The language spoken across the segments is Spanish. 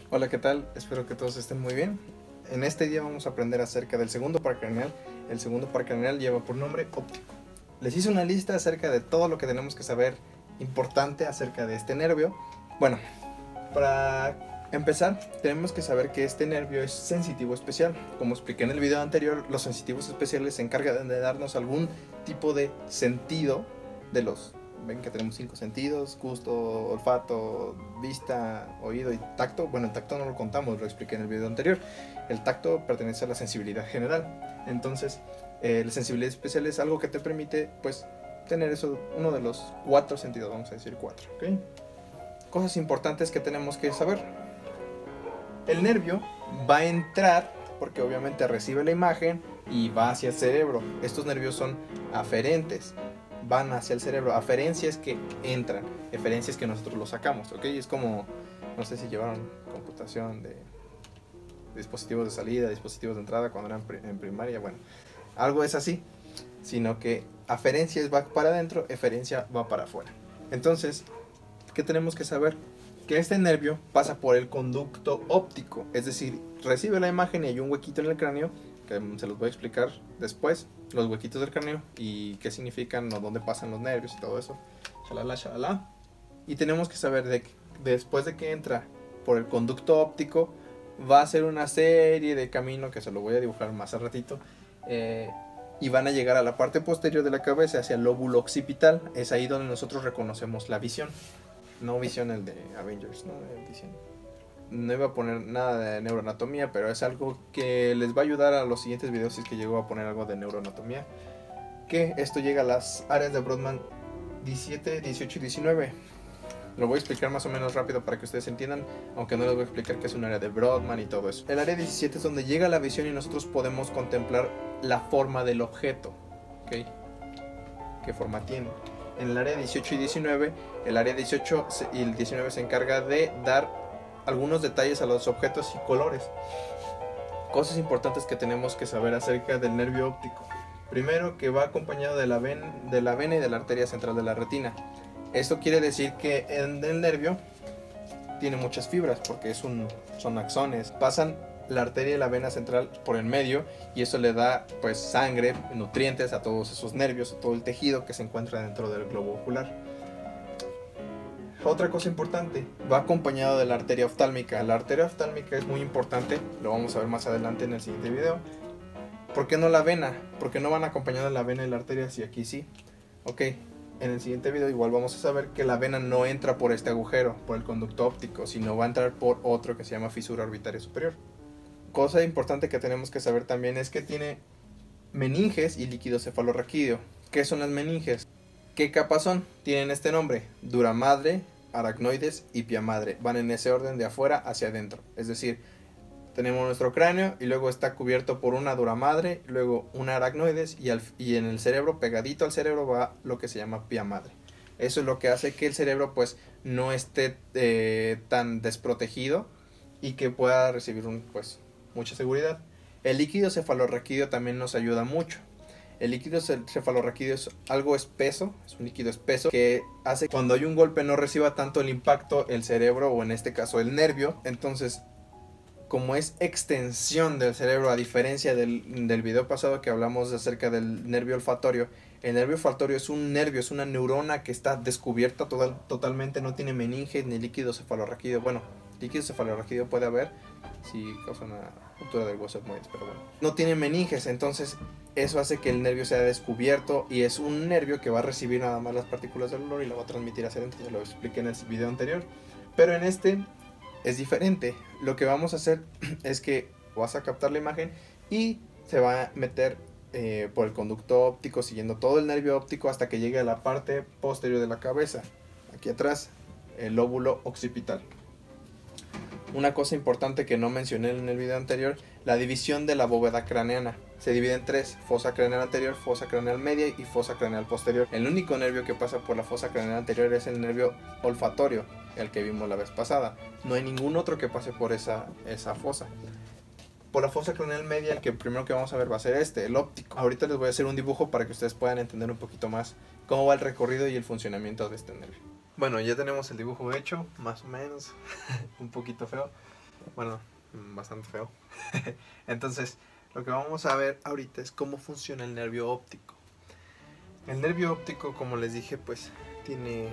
Hola, ¿qué tal? Espero que todos estén muy bien. En este día vamos a aprender acerca del segundo par craneal. El segundo par craneal lleva por nombre óptico. Les hice una lista acerca de todo lo que tenemos que saber importante acerca de este nervio. Bueno, para empezar, tenemos que saber que este nervio es sensitivo especial. Como expliqué en el video anterior, los sensitivos especiales se encargan de darnos algún tipo de sentido de los... Ven que tenemos 5 sentidos: gusto, olfato, vista, oído y tacto. Bueno, el tacto no lo contamos, lo expliqué en el video anterior. El tacto pertenece a la sensibilidad general. Entonces, la sensibilidad especial es algo que te permite, pues, tener eso, uno de los 4 sentidos, vamos a decir 4, ¿ok? Cosas importantes que tenemos que saber. El nervio va a entrar, porque obviamente recibe la imagen y va hacia el cerebro. Estos nervios son aferentes, van hacia el cerebro. Aferencia es que entran, eferencia es que nosotros lo sacamos, ¿ok? Es como, no sé si llevaron computación de dispositivos de salida, dispositivos de entrada cuando eran en primaria. Bueno, algo es así, sino que aferencia va para adentro, eferencia va para afuera. Entonces, ¿qué tenemos que saber? Que este nervio pasa por el conducto óptico, es decir, recibe la imagen y hay un huequito en el cráneo, que se los voy a explicar después, los huequitos del cráneo y qué significan o dónde pasan los nervios y todo eso, shalala, shalala. Y tenemos que saber de que después de que entra por el conducto óptico, va a hacer una serie de caminos que se lo voy a dibujar más al ratito, y van a llegar a la parte posterior de la cabeza, hacia el lóbulo occipital. Es ahí donde nosotros reconocemos la visión. No visión el de Avengers, ¿no? No iba a poner nada de neuroanatomía, pero es algo que les va a ayudar a los siguientes videos si es que llego a poner algo de neuroanatomía. Que esto llega a las áreas de Brodmann 17, 18 y 19. Lo voy a explicar más o menos rápido para que ustedes entiendan, aunque no les voy a explicar qué es un área de Brodmann y todo eso. El área 17 es donde llega la visión y nosotros podemos contemplar la forma del objeto, ¿ok? ¿Qué forma tiene? En el área 18 y 19, el área 18 y el 19 se encarga de dar algunos detalles a los objetos y colores. Cosas importantes que tenemos que saber acerca del nervio óptico. Primero, que va acompañado de la vena y de la arteria central de la retina. Esto quiere decir que en el nervio tiene muchas fibras, porque son axones. Pasan la arteria y la vena central por el medio y eso le da, pues, sangre, nutrientes a todos esos nervios, a todo el tejido que se encuentra dentro del globo ocular. Otra cosa importante, va acompañado de la arteria oftálmica. La arteria oftálmica es muy importante, lo vamos a ver más adelante en el siguiente video. ¿Por qué no la vena? ¿Por qué no van acompañadas la vena y la arteria si aquí sí? Ok, en el siguiente video igual vamos a saber que la vena no entra por este agujero, por el conducto óptico, sino va a entrar por otro que se llama fisura orbitaria superior. Cosa importante que tenemos que saber también es que tiene meninges y líquido cefalorraquídeo. ¿Qué son las meninges? ¿Qué capas son? Tienen este nombre: duramadre, aracnoides y piamadre. Van en ese orden de afuera hacia adentro. Es decir, tenemos nuestro cráneo y luego está cubierto por una duramadre, luego una aracnoides y en el cerebro, pegadito al cerebro, va lo que se llama piamadre. Eso es lo que hace que el cerebro, pues, no esté tan desprotegido y que pueda recibir mucha seguridad. El líquido cefalorraquídeo también nos ayuda mucho. El líquido cefalorraquídeo es algo espeso, es un líquido espeso que hace que cuando hay un golpe no reciba tanto el impacto el cerebro, o en este caso el nervio. Entonces, como es extensión del cerebro, a diferencia del video pasado que hablamos acerca del nervio olfatorio, el nervio olfatorio es un nervio, es una neurona que está descubierta totalmente, no tiene meninges ni líquido cefalorraquídeo. Bueno, líquido cefalorraquídeo puede haber si causa una ruptura del hueso etmoides, pero bueno, no tiene meninges. Entonces eso hace que el nervio sea descubierto y es un nervio que va a recibir nada más las partículas del olor y lo va a transmitir hacia adentro. Ya lo expliqué en el video anterior, pero en este es diferente. Lo que vamos a hacer es que vas a captar la imagen y se va a meter por el conducto óptico, siguiendo todo el nervio óptico hasta que llegue a la parte posterior de la cabeza, aquí atrás, el lóbulo occipital. Una cosa importante que no mencioné en el video anterior: la división de la bóveda craneana. Se divide en 3: fosa craneal anterior, fosa craneal media y fosa craneal posterior. El único nervio que pasa por la fosa craneal anterior es el nervio olfatorio, el que vimos la vez pasada. No hay ningún otro que pase por esa fosa. Por la fosa craneal media, el que primero que vamos a ver va a ser el óptico. Ahorita les voy a hacer un dibujo para que ustedes puedan entender un poquito más cómo va el recorrido y el funcionamiento de este nervio. Bueno, ya tenemos el dibujo hecho, más o menos, un poquito feo. Bueno, bastante feo. Entonces, lo que vamos a ver ahorita es cómo funciona el nervio óptico. El nervio óptico, como les dije, pues tiene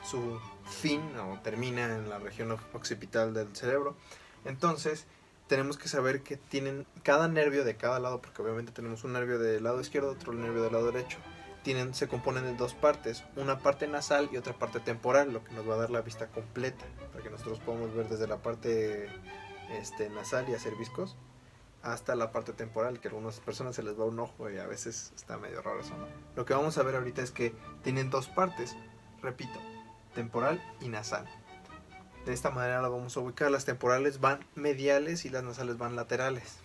su fin o termina en la región occipital del cerebro. Entonces, tenemos que saber que tienen cada nervio de cada lado, porque obviamente tenemos un nervio del lado izquierdo, otro nervio del lado derecho. Se componen de dos partes, una parte nasal y otra parte temporal, lo que nos va a dar la vista completa, para que nosotros podamos ver desde la parte nasal y hacer viscos hasta la parte temporal, que a algunas personas se les va un ojo y a veces está medio raro eso, ¿no? Lo que vamos a ver ahorita es que tienen dos partes, repito, temporal y nasal. De esta manera la vamos a ubicar. Las temporales van mediales y las nasales van laterales.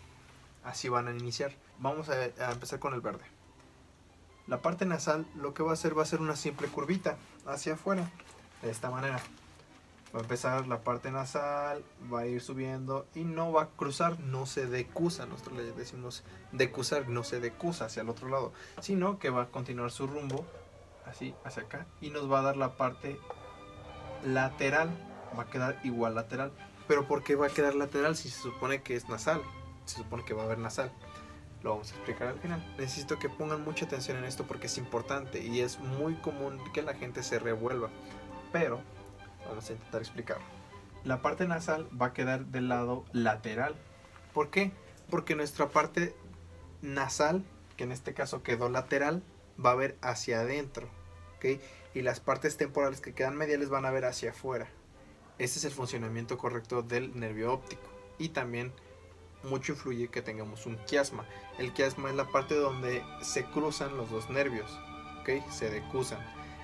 Así van a iniciar. Vamos a empezar con el verde. La parte nasal lo que va a ser una simple curvita hacia afuera. De esta manera. Va a empezar la parte nasal, va a ir subiendo y no va a cruzar, no se decusa. Nosotros le decimos decusar, no se decusa hacia el otro lado, sino que va a continuar su rumbo así hacia acá y nos va a dar la parte lateral. Va a quedar igual lateral. Pero ¿por qué va a quedar lateral si se supone que es nasal? Se supone que va a haber nasal. Lo vamos a explicar al final. Necesito que pongan mucha atención en esto porque es importante y es muy común que la gente se revuelva. Pero vamos a intentar explicarlo. La parte nasal va a quedar del lado lateral. ¿Por qué? Porque nuestra parte nasal, que en este caso quedó lateral, va a ver hacia adentro, ¿ok? Y las partes temporales que quedan mediales van a ver hacia afuera. Este es el funcionamiento correcto del nervio óptico. Y también mucho influye que tengamos un quiasma. El quiasma es la parte donde se cruzan los dos nervios, ¿ok? Se decusan.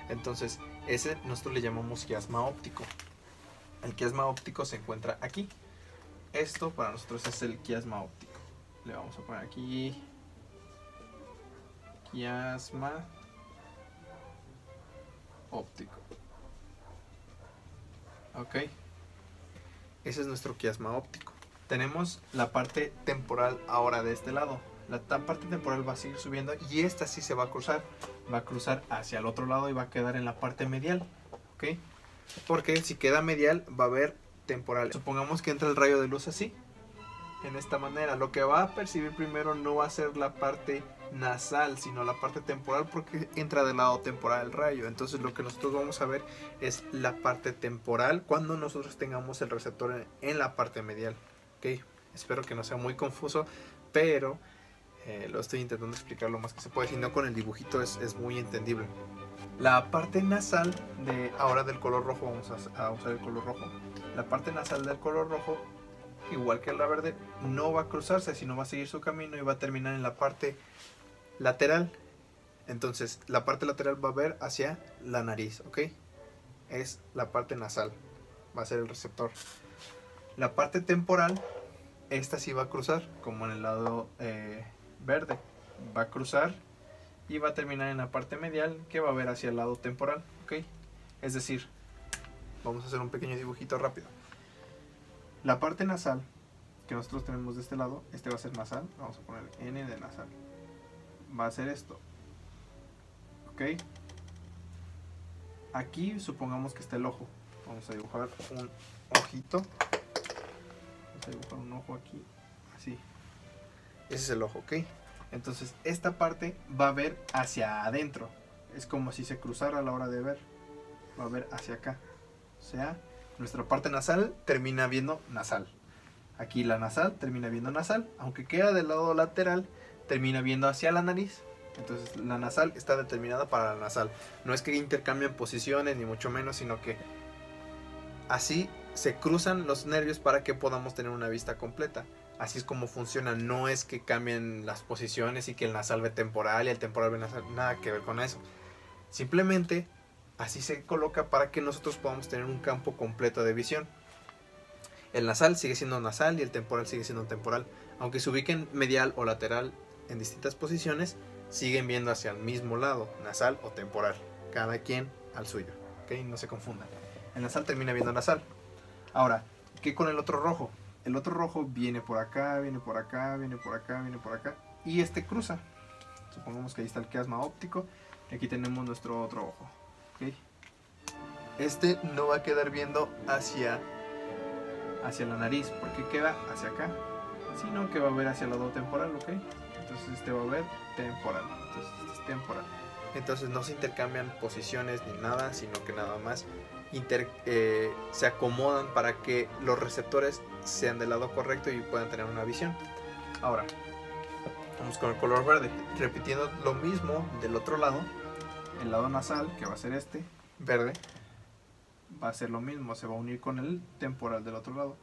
Entonces, ese nosotros le llamamos quiasma óptico. El quiasma óptico se encuentra aquí. Esto para nosotros es el quiasma óptico. Le vamos a poner aquí quiasma óptico. Ok. Ese es nuestro quiasma óptico. Tenemos la parte temporal ahora de este lado. La parte temporal va a seguir subiendo y esta sí se va a cruzar. Va a cruzar hacia el otro lado y va a quedar en la parte medial. ¿Ok? Porque si queda medial va a haber temporal. Supongamos que entra el rayo de luz así. En esta manera. Lo que va a percibir primero no va a ser la parte nasal, sino la parte temporal porque entra del lado temporal el rayo. Entonces lo que nosotros vamos a ver es la parte temporal cuando nosotros tengamos el receptor en la parte medial. ¿Ok? Espero que no sea muy confuso, pero lo estoy intentando explicar lo más que se puede. Si no, con el dibujito es muy entendible. La parte nasal ahora del color rojo, vamos a usar el color rojo. La parte nasal del color rojo, igual que la verde, no va a cruzarse, sino va a seguir su camino y va a terminar en la parte lateral. Entonces, la parte lateral va a ver hacia la nariz, ¿ok? Es la parte nasal, va a ser el receptor. La parte temporal, esta sí va a cruzar, como en el lado verde. Va a cruzar y va a terminar en la parte medial que va a ver hacia el lado temporal, ¿ok? Es decir, vamos a hacer un pequeño dibujito rápido. La parte nasal que nosotros tenemos de este lado, este va a ser nasal, vamos a poner N de nasal. Va a ser esto, ¿ok? Aquí supongamos que está el ojo. Vamos a dibujar un ojito. Vamos a dibujar un ojo aquí, así. Ese es el ojo, ¿ok? Entonces esta parte va a ver hacia adentro. Es como si se cruzara a la hora de ver. Va a ver hacia acá. O sea, nuestra parte nasal termina viendo nasal. Aquí la nasal termina viendo nasal. Aunque queda del lado lateral, termina viendo hacia la nariz. Entonces la nasal está determinada para la nasal. No es que intercambien posiciones ni mucho menos, sino que así se cruzan los nervios para que podamos tener una vista completa. Así es como funciona, no es que cambien las posiciones y que el nasal ve temporal y el temporal ve nasal, nada que ver con eso. Simplemente así se coloca para que nosotros podamos tener un campo completo de visión. El nasal sigue siendo nasal y el temporal sigue siendo temporal. Aunque se ubiquen medial o lateral en distintas posiciones, siguen viendo hacia el mismo lado, nasal o temporal. Cada quien al suyo, ¿ok? No se confundan. El nasal termina viendo nasal. Ahora, ¿qué con el otro rojo? El otro rojo viene por acá, viene por acá, viene por acá, viene por acá. Y este cruza. Supongamos que ahí está el quiasma óptico. Y aquí tenemos nuestro otro ojo. ¿Okay? Este no va a quedar viendo hacia hacia la nariz. ¿Por qué queda hacia acá? Sino que va a ver hacia el lado temporal, ¿ok? Entonces este va a ver temporal. Entonces este es temporal. Entonces no se intercambian posiciones ni nada, sino que nada más se acomodan para que los receptores sean del lado correcto y puedan tener una visión. Ahora, vamos con el color verde, repitiendo lo mismo del otro lado. El lado nasal, que va a ser este, verde, va a ser lo mismo, se va a unir con el temporal del otro lado.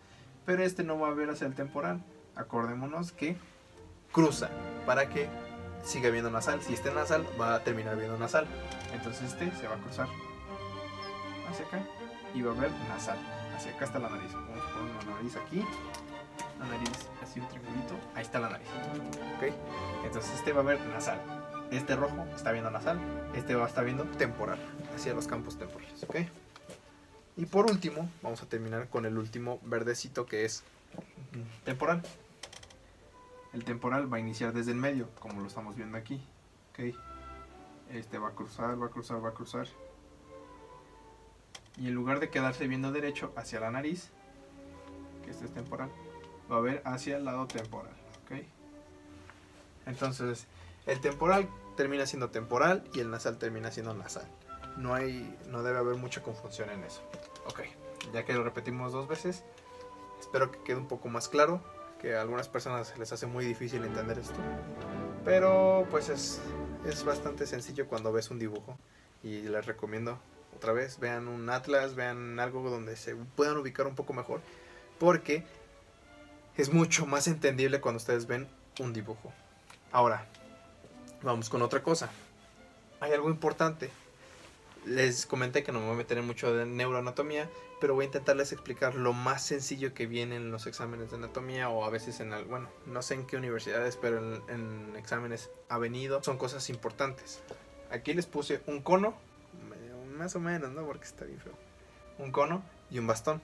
Pero este no va a ver hacia el temporal. Acordémonos que cruza para que siga viendo nasal. Si este nasal, va a terminar viendo nasal. Entonces este se va a cruzar hacia acá y va a ver nasal. Hacia acá está la nariz. Vamos a poner una nariz aquí. La nariz así un triangulito. Ahí está la nariz. ¿Ok? Entonces este va a ver nasal. Este rojo está viendo nasal. Este va a estar viendo temporal. Hacia los campos temporales. ¿Ok? Y por último, vamos a terminar con el último verdecito, que es temporal. El temporal va a iniciar desde el medio, como lo estamos viendo aquí. ¿Ok? Este va a cruzar, va a cruzar, va a cruzar. Y en lugar de quedarse viendo derecho hacia la nariz, que este es temporal, va a ver hacia el lado temporal. ¿Ok? Entonces, el temporal termina siendo temporal y el nasal termina siendo nasal. No debe haber mucha confusión en eso. Ok, ya que lo repetimos 2 veces, espero que quede un poco más claro, que a algunas personas les hace muy difícil entender esto. Pero pues es bastante sencillo cuando ves un dibujo. Y les recomiendo otra vez, vean un atlas, vean algo donde se puedan ubicar un poco mejor. Porque es mucho más entendible cuando ustedes ven un dibujo. Ahora, vamos con otra cosa. Hay algo importante. Les comenté que no me voy a meter en mucho de neuroanatomía, pero voy a intentarles explicar lo más sencillo que viene en los exámenes de anatomía, o a veces bueno, no sé en qué universidades, pero en exámenes ha venido. Son cosas importantes. Aquí les puse un cono, más o menos, ¿no? Porque está bien feo. Un cono y un bastón.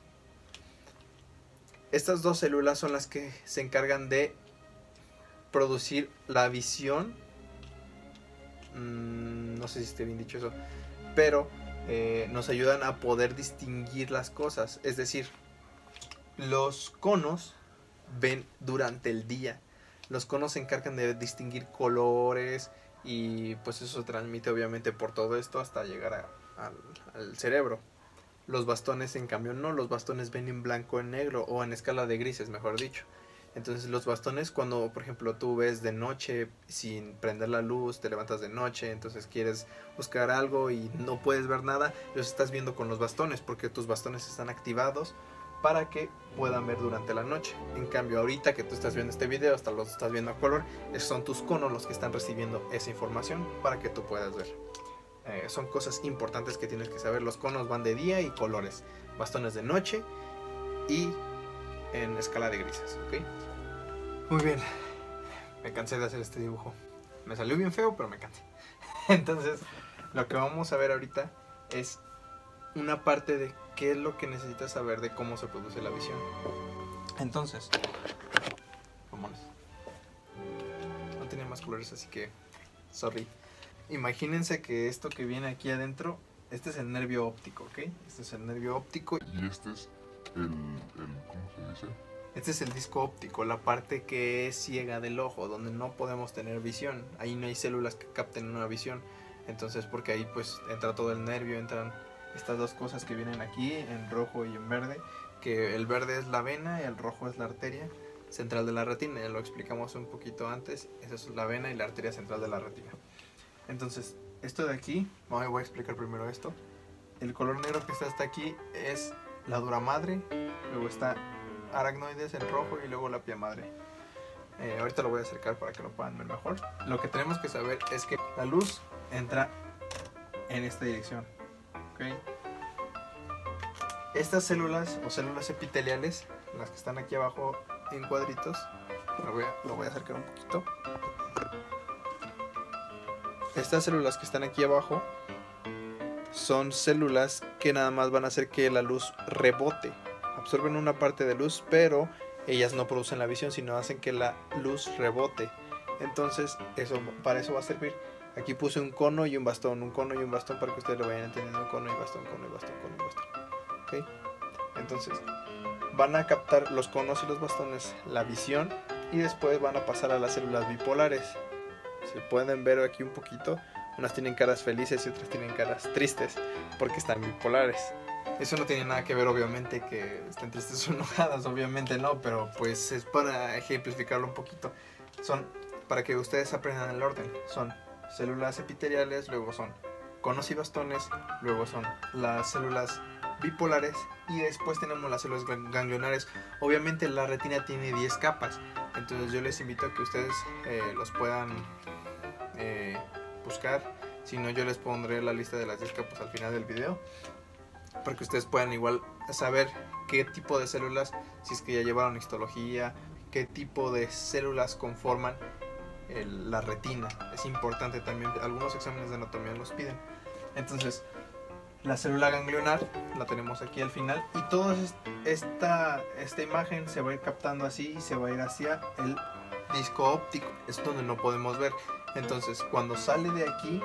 Estas 2 células son las que se encargan de producir la visión. No sé si esté bien dicho eso, pero nos ayudan a poder distinguir las cosas. Es decir, los conos ven durante el día. Los conos se encargan de distinguir colores y pues eso se transmite obviamente por todo esto hasta llegar al cerebro. Los bastones en cambio no, los bastones ven en blanco, en negro o en escala de grises, mejor dicho. Entonces los bastones, cuando por ejemplo tú ves de noche sin prender la luz, te levantas de noche, entonces quieres buscar algo y no puedes ver nada, los estás viendo con los bastones porque tus bastones están activados para que puedan ver durante la noche. En cambio ahorita que tú estás viendo este video, hasta los estás viendo a color, son tus conos los que están recibiendo esa información para que tú puedas ver. Son cosas importantes que tienes que saber. Los conos van de día y colores, bastones de noche y en escala de grises, ¿ok? Muy bien, me cansé de hacer este dibujo. Me salió bien feo, pero me cansé. Entonces, lo que vamos a ver ahorita es una parte de qué es lo que necesitas saber de cómo se produce la visión. Entonces, vámonos. No tenía más colores, así que, sorry. Imagínense que esto que viene aquí adentro, este es el nervio óptico, ¿ok? Este es el nervio óptico. Y este es ¿cómo se dice? Este es el disco óptico, la parte que es ciega del ojo, donde no podemos tener visión. Ahí no hay células que capten una visión. Entonces, porque ahí pues entra todo el nervio, entran estas 2 cosas que vienen aquí, en rojo y en verde. Que el verde es la vena y el rojo es la arteria central de la retina. Ya lo explicamos un poquito antes. Esa es la vena y la arteria central de la retina. Entonces, esto de aquí, voy a explicar primero esto. El color negro que está hasta aquí es la dura madre, luego está aracnoides en rojo y luego la pia madre. Ahorita lo voy a acercar para que lo puedan ver mejor. Lo que tenemos que saber es que la luz entra en esta dirección, ¿okay? Estas células o células epiteliales, las que están aquí abajo en cuadritos, lo voy a acercar un poquito. Estas células que están aquí abajo son células que nada más van a hacer que la luz rebote. Absorben una parte de luz, pero ellas no producen la visión, sino hacen que la luz rebote. Entonces, para eso va a servir. Aquí puse un cono y un bastón para que ustedes lo vayan entendiendo. Un cono y bastón, cono y bastón, cono y bastón. ¿Ok? Entonces, van a captar los conos y los bastones, la visión, y después van a pasar a las células bipolares. Si pueden ver aquí un poquito, unas tienen caras felices y otras tienen caras tristes porque están bipolares. Eso no tiene nada que ver, obviamente, que estén tristes o enojadas, obviamente no, pero pues es para ejemplificarlo un poquito. Son para que ustedes aprendan el orden. Son células epiteliales, luego son conos y bastones, luego son las células bipolares y después tenemos las células ganglionares. Obviamente la retina tiene 10 capas, entonces yo les invito a que ustedes los puedan buscar. Si no, yo les pondré la lista de las 10 capas al final del video, para que ustedes puedan igual saber qué tipo de células, si es que ya llevaron histología, qué tipo de células conforman la retina. Es importante también, algunos exámenes de anatomía los piden. Entonces, la célula ganglionar la tenemos aquí al final, y toda esta imagen se va a ir captando así y se va a ir hacia el disco óptico. Es donde no podemos ver. Entonces, cuando sale de aquí,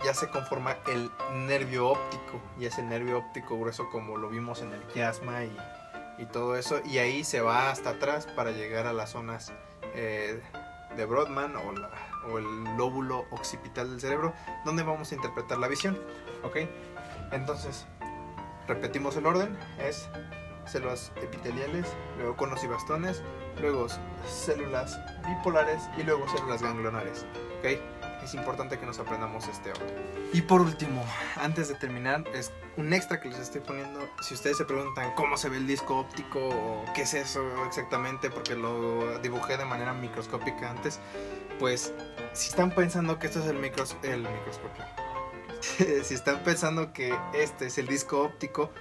ya se conforma el nervio óptico, y es el nervio óptico grueso como lo vimos en el quiasma y todo eso, y ahí se va hasta atrás para llegar a las zonas de Brodmann o el lóbulo occipital del cerebro, donde vamos a interpretar la visión. ¿Ok? Entonces, repetimos el orden: es células epiteliales, luego conos y bastones, luego células bipolares y luego células ganglionares. ¿Ok? Es importante que nos aprendamos este orden. Y por último, antes de terminar, es un extra que les estoy poniendo. Si ustedes se preguntan cómo se ve el disco óptico o qué es eso exactamente, porque lo dibujé de manera microscópica antes, pues si están pensando que esto es el microscopio, si están pensando que este es el disco óptico,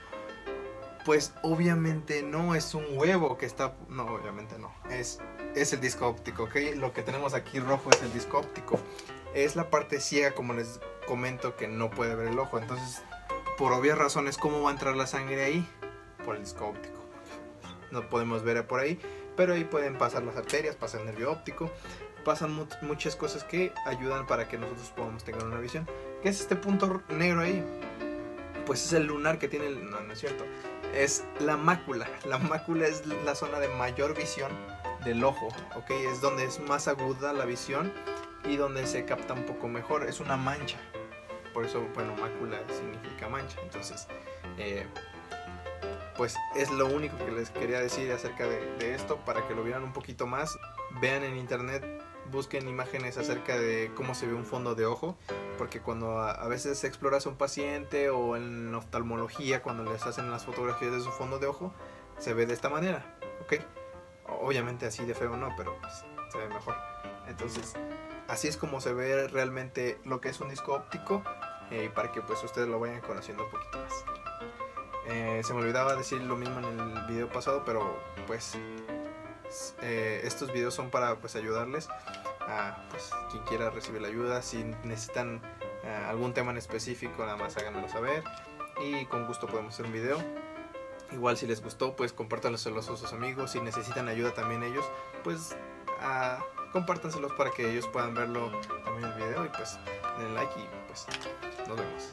pues obviamente no es un huevo que está... No, obviamente no. Es el disco óptico, ¿ok? Lo que tenemos aquí rojo es el disco óptico. Es la parte ciega, como les comento, que no puede ver el ojo. Entonces, por obvias razones, ¿cómo va a entrar la sangre ahí? Por el disco óptico. No podemos ver por ahí, pero ahí pueden pasar las arterias, pasa el nervio óptico, pasan muchas cosas que ayudan para que nosotros podamos tener una visión. ¿Qué es este punto negro ahí? Pues es el lunar que tiene el... No, no es cierto. Es la mácula. La mácula es la zona de mayor visión del ojo, ¿ok? Es donde es más aguda la visión y donde se capta un poco mejor. Es una mancha. Por eso, bueno, mácula significa mancha. Entonces, pues es lo único que les quería decir acerca de esto, para que lo vieran un poquito más. Vean en internet, busquen imágenes acerca de cómo se ve un fondo de ojo, porque cuando a veces exploras a un paciente o en oftalmología, cuando les hacen las fotografías de su fondo de ojo, se ve de esta manera, ¿ok? Obviamente así de feo no, pero pues se ve mejor. Entonces, así es como se ve realmente lo que es un disco óptico, para que pues ustedes lo vayan conociendo un poquito más. Se me olvidaba decir lo mismo en el video pasado, pero pues estos videos son para pues ayudarles a pues, quien quiera recibir la ayuda. Si necesitan algún tema en específico, nada más háganmelo saber y con gusto podemos hacer un video. Igual, si les gustó, pues compártanselos a sus amigos. Si necesitan ayuda también ellos, pues compártanselos para que ellos puedan verlo también el video, y pues denle like y pues nos vemos.